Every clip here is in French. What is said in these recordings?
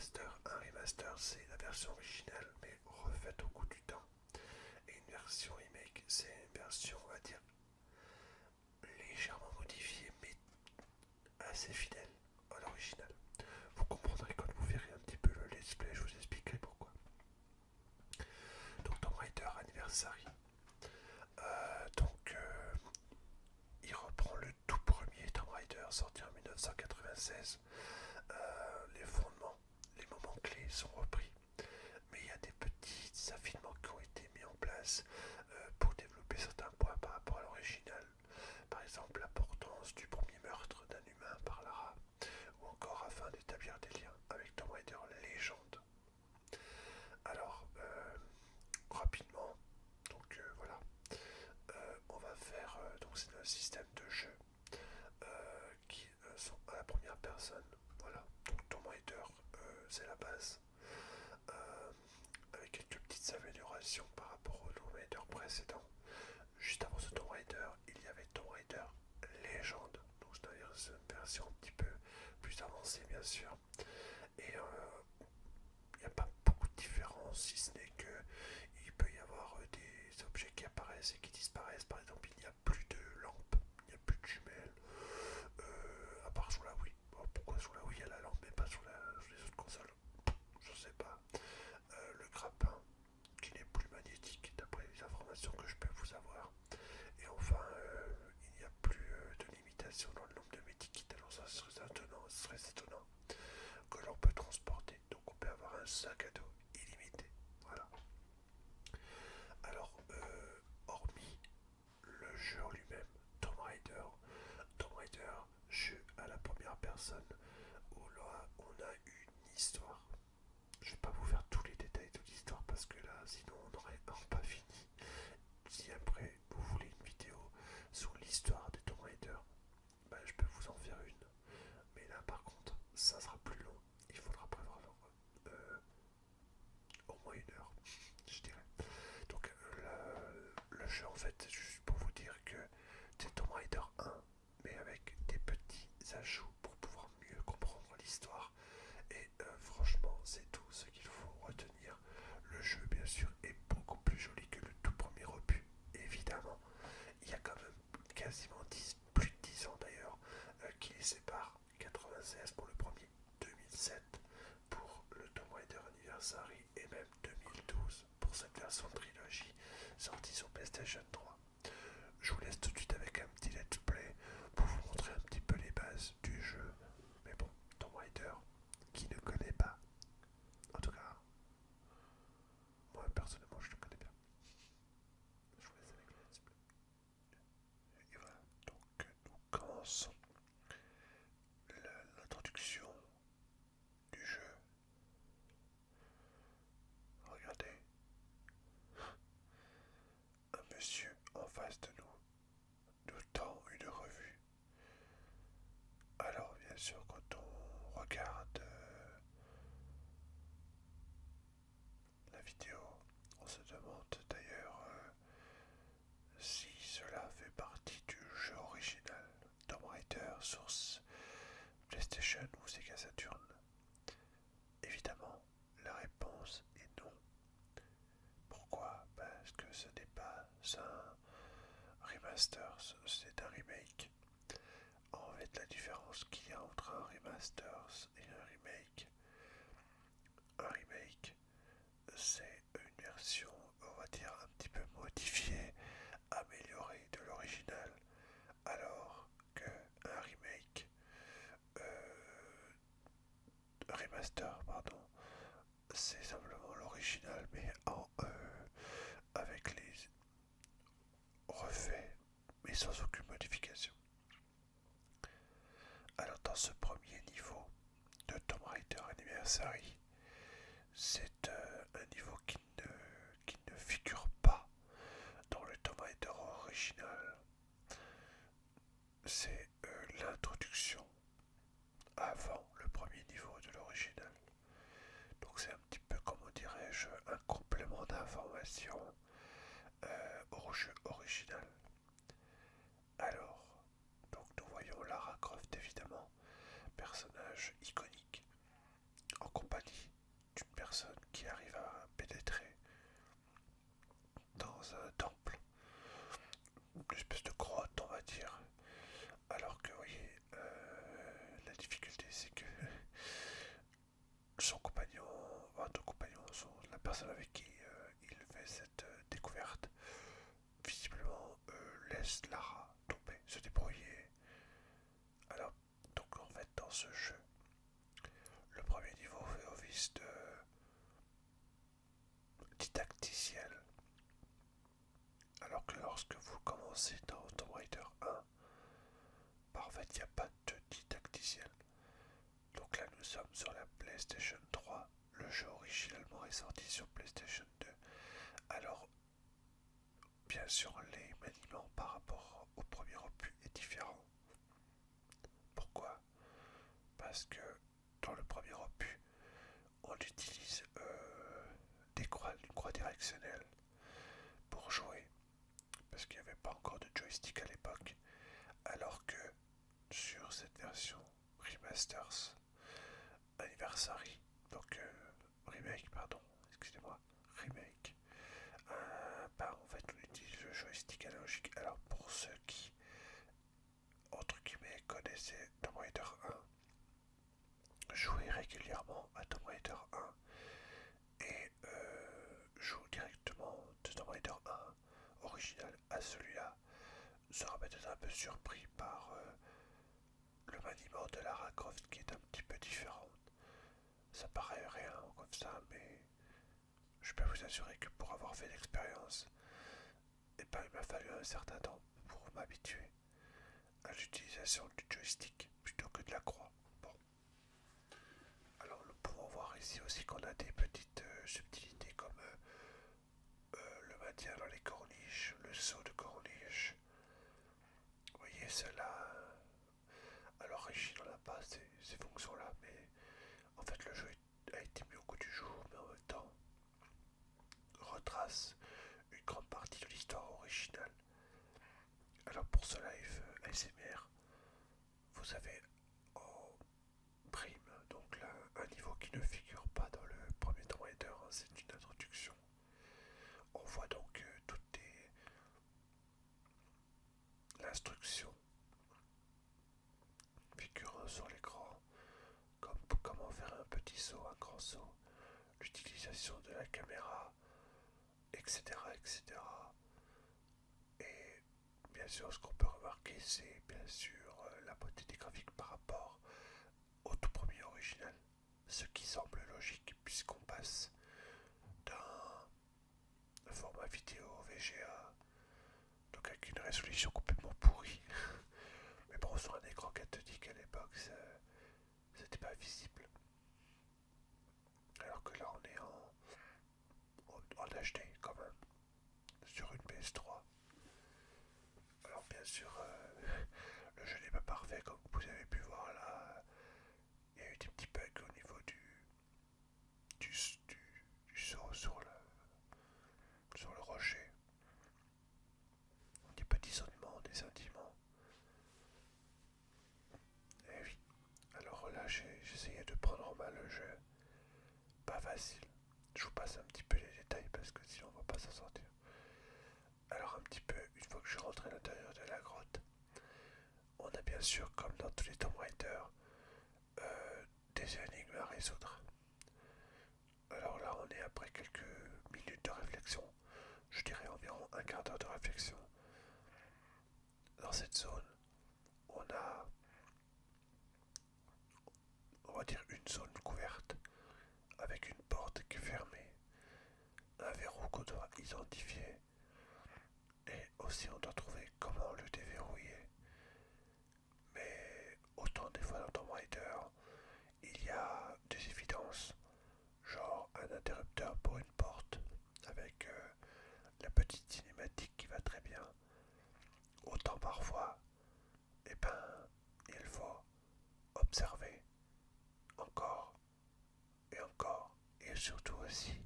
remaster. Un remaster, c'est la version originale, mais refaite au cours du temps. Et une version remake, c'est une version, on va dire, légèrement modifiée, mais assez fidèle à l'original. Vous comprendrez quand vous verrez un petit peu le let's play, je vous expliquerai pourquoi. Donc Tomb Raider Anniversary. Il reprend le tout premier Tomb Raider sorti en 1996. Les fondements, les moments clés sont repris, mais il y a des petits affinements qui ont été mis en place pour développer certains points par rapport à l'original. Par exemple, l'importance du premier meurtre d'un humain par Lara, ou encore afin d'établir des liens avec Tomb Raider Légende. Alors, rapidement, voilà, on va faire, donc c'est un système de jeu qui sont à la première personne. Voilà, donc Tomb Raider, c'est la base, euh, avec quelques petites améliorations par rapport au Tomb Raider précédent. Juste avant ce Tomb Raider, il y avait Tomb Raider Légende, donc c'est-à-dire une version un petit peu plus avancée bien sûr. Et il n'y a pas beaucoup de différence, si ce n'est que il peut y avoir des objets qui apparaissent et qui disparaissent. Par exemple, il n'y a plus de lampes, il n'y a plus de jumelles, à part sur la Wii. Bon, pourquoi sur la Wii il y a la lampe mais pas sur les autres consoles? Je sais pas. Le grappin qui n'est plus magnétique d'après les informations que je peux vous avoir. Et enfin, il n'y a plus de limitation dans le nombre de medikits. Alors ça serait étonnant que l'on peut transporter. Donc on peut avoir un sac à dos illimité. Voilà. Alors, hormis le jeu en lui-même, Tomb Raider, jeu à la première personne, où là on a une histoire. Je vais pas vous faire tous les détails de l'histoire parce que là, sinon on n'aurait pas fini. Si après vous voulez une vidéo sur l'histoire de Tomb Raider, bah, je peux vous en faire une. Mais là par contre, ça sera plus long. Il faudra prévoir euh, au moins 1 heure, je dirais. Donc le jeu en fait, c'est juste pour vous dire que c'est Tomb Raider 1, mais avec des petits ajouts pour pouvoir mieux comprendre l'histoire. Et franchement, c'est tout ce qu'il faut retenir. Le jeu, bien sûr, est beaucoup plus joli que le tout premier opus, évidemment. Il y a quand même quasiment plus de 10 ans d'ailleurs, qui les séparent. 96 pour le premier, 2007 pour le Tomb Raider Anniversary et même 2012 pour cette version trilogie sortie sur PlayStation 3. Je vous laisse tout de suite avec un petit let's play pour vous montrer un petit peu les bases du jeu. Mais bon, Tomb Raider, qui ne connaît pas? En tout cas, moi personnellement je le connais bien. Je vous laisse avec le let's play. Et voilà, donc nous commençons l'introduction du jeu. Regardez, un monsieur en face de nous tend une revue. Alors bien sûr quand on regarde la vidéo, on se demande d'ailleurs si cela fait partie du jeu original Tomb Raider sur PlayStation ou Sega Saturn. Évidemment, la réponse est non. Pourquoi? Parce que ce n'est pas un remaster, c'est un remake. En fait, la différence qu'il y a entre un remaster et un remake, c'est une version, on va dire, un petit peu modifiée, améliorée de l'original, alors qu'un remake, remaster, pardon, c'est simplement l'original, mais avec les refaits, mais sans aucune modification. Alors dans ce premier niveau de Tomb Raider Anniversary, c'est un niveau qui ne figure pas dans le Tomb Raider original. C'est l'introduction avant le premier niveau de l'original. Donc c'est un petit peu, comment dirais-je, un complément d'information au jeu original. Alors, donc nous voyons Lara Croft évidemment, personnage iconique, en compagnie ce jeu. Le premier niveau fait office de didacticiel, alors que lorsque vous commencez dans Tomb Raider 1, bah en fait il n'y a pas de didacticiel. Donc là nous sommes sur la PlayStation 3, le jeu originalement est sorti sur PlayStation 2. Alors bien sûr les maniements par rapport au premier opus est différent. Pourquoi? Parce que dans le premier opus, on utilise une croix directionnelle pour jouer, parce qu'il n'y avait pas encore de joystick à l'époque, alors que sur cette version Remasters Anniversary, donc remake, pardon, excusez-moi, remake, bah en fait on utilise le joystick analogique. Alors pour ceux qui, entre guillemets, connaissaient Tomb Raider 1, jouez régulièrement à Tomb Raider 1 et joue directement de Tomb Raider 1 original à celui-là, sera peut-être un peu surpris par le maniement de Lara Croft qui est un petit peu différent. Ça paraît rien comme ça, mais je peux vous assurer que pour avoir fait l'expérience, eh ben, il m'a fallu un certain temps pour m'habituer à l'utilisation du joystick plutôt que de la croix. Bon. Alors nous pouvons voir ici aussi qu'on a des petites subtilités comme le maintien dans les corniches, le saut de corniche. Vous voyez cela, à l'origine on n'a pas ces fonctions-là, mais en fait le jeu a été mis au goût du jour, mais en même temps retrace une grande partie de l'histoire originale. Alors pour ce live ASMR, vous avez en prime donc là un niveau qui ne figure pas dans le premier Tomb Raider, hein, c'est une introduction. On voit donc l'instruction figurant sur l'écran, comme comment faire un petit saut, un grand saut, l'utilisation de la caméra, etc. etc. Et bien sûr, ce qu'on peut remarquer, c'est bien sûr la beauté des graphiques par rapport au tout premier original, ce qui semble logique puisqu'on passe d'un format vidéo VGA, donc avec une résolution complètement pourrie. Mais bon, sur un écran cathodique à l'époque, c'était pas visible. Alors que là, on est en HD quand même, sur une PS3. Alors bien sûr, le jeu n'est pas parfait comme vous avez pu voir là. Il y a eu des petits bugs au niveau du, du saut sur le rocher. Des petits sautements, des sentiments. Et oui, alors là j'essayais de prendre en main le jeu. Pas facile. Je vous passe un petit peu les détails parce que sinon on va pas s'en sortir. Alors un petit peu, une fois que je suis rentré à l'intérieur de la grotte, on a bien sûr, comme dans tous les Tomb Raider, des énigmes à résoudre. Alors là on est après quelques minutes de réflexion, je dirais environ un quart d'heure de réflexion. Dans cette zone, on va dire une zone couverte avec une porte qui est fermée, un verrou qu'on doit identifier et aussi on doit trouver comment le déverrouiller. Mais autant des fois dans Tomb Raider, il y a des évidences, genre un interrupteur pour une porte avec la petite cinématique qui va très bien. Autant parfois, eh ben, il faut observer encore et encore et surtout aussi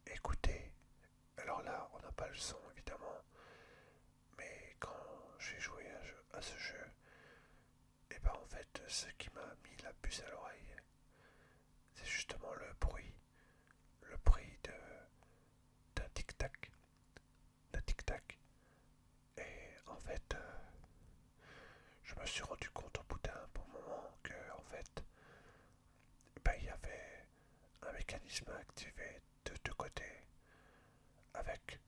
écouter. Alors là, on n'a pas le son évidemment, mais quand j'ai joué à ce jeu, et ben en fait, ce qui m'a mis la puce à l'oreille, c'est justement le bruit d'un tic-tac, d'un tic-tac. Et en fait, je me suis rendu compte au bout d'un bon moment que en fait, ben, il y avait un mécanisme activé de deux côtés avec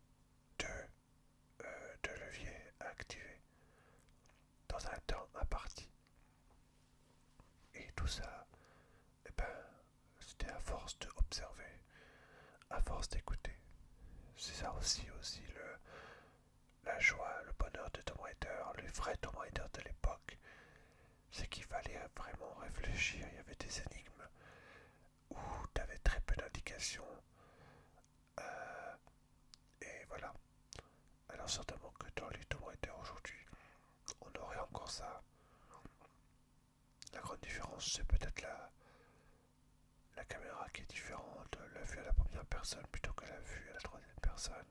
deux leviers à activer dans un temps imparti. Et réfléchir, il y avait des énigmes où tu avais très peu d'indications. Euh, et voilà. Alors certainement que dans les Tomb Raider aujourd'hui, on aurait encore ça. La grande différence, c'est peut-être la caméra qui est différente, la vue à la première personne plutôt que la vue à la troisième personne.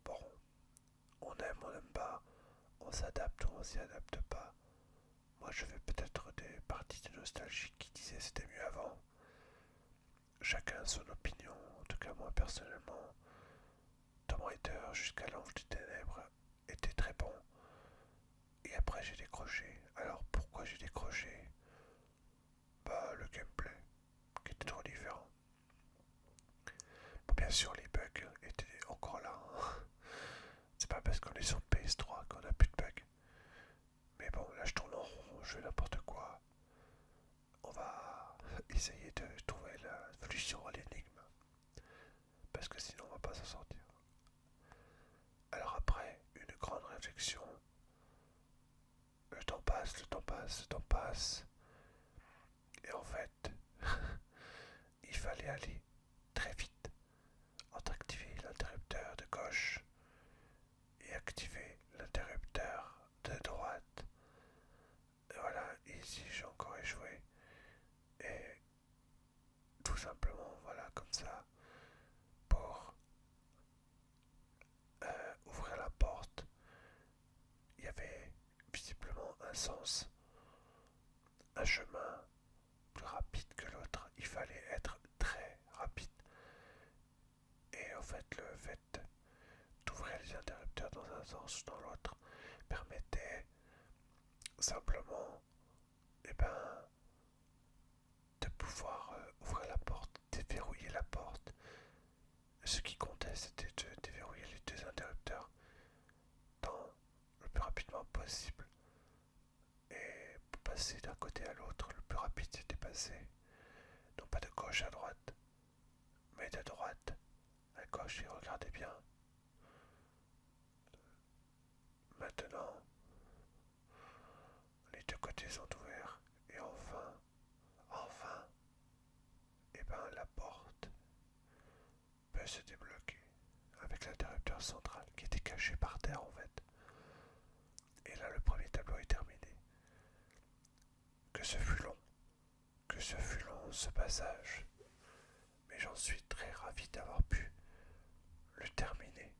Bon, on n'aime pas, on s'adapte ou on s'y adapte pas. Moi je fais peut-être des parties de nostalgie qui disaient c'était mieux avant. Chacun a son opinion, en tout cas moi personnellement, Tomb Raider jusqu'à l'Ange des Ténèbres était très bon. Et après j'ai décroché. Alors pourquoi j'ai décroché? Bah le gameplay, qui était trop différent. Bon, bien sûr les bugs étaient encore là. C'est pas parce qu'on est sur PS3 qu'on a plus de bugs. Mais bon, là je tourne en rond, je fais n'importe quoi. On va essayer de trouver la solution à l'énigme. Parce que sinon on va pas s'en sortir. Alors après, une grande réflexion. Le temps passe, le temps passe, le temps passe. Et en fait, il fallait aller très vite entre activer l'interrupteur de gauche et activer l'interrupteur de droite. Et voilà, ici j'ai encore échoué. Et tout simplement, voilà, comme ça, pour ouvrir la porte, il y avait visiblement un sens, un chemin plus rapide que l'autre. Il fallait être très rapide. Et en fait, le fait d'ouvrir les interrupteurs dans un sens ou dans l'autre permettait simplement, eh ben, de pouvoir ouvrir la porte, déverrouiller la porte. Ce qui comptait, c'était de déverrouiller les deux interrupteurs dans le plus rapidement possible. Et pour passer d'un côté à l'autre, le plus rapide c'était passer, non pas de gauche à droite, mais de droite à gauche. Et regardez bien, maintenant, les deux côtés sont ouverts. Et enfin, et ben la porte peut se débloquer avec l'interrupteur central qui était caché par terre en fait. Et là, le premier tableau est terminé. Que ce fut long, que ce fut long ce passage, mais j'en suis très ravi d'avoir pu le terminer.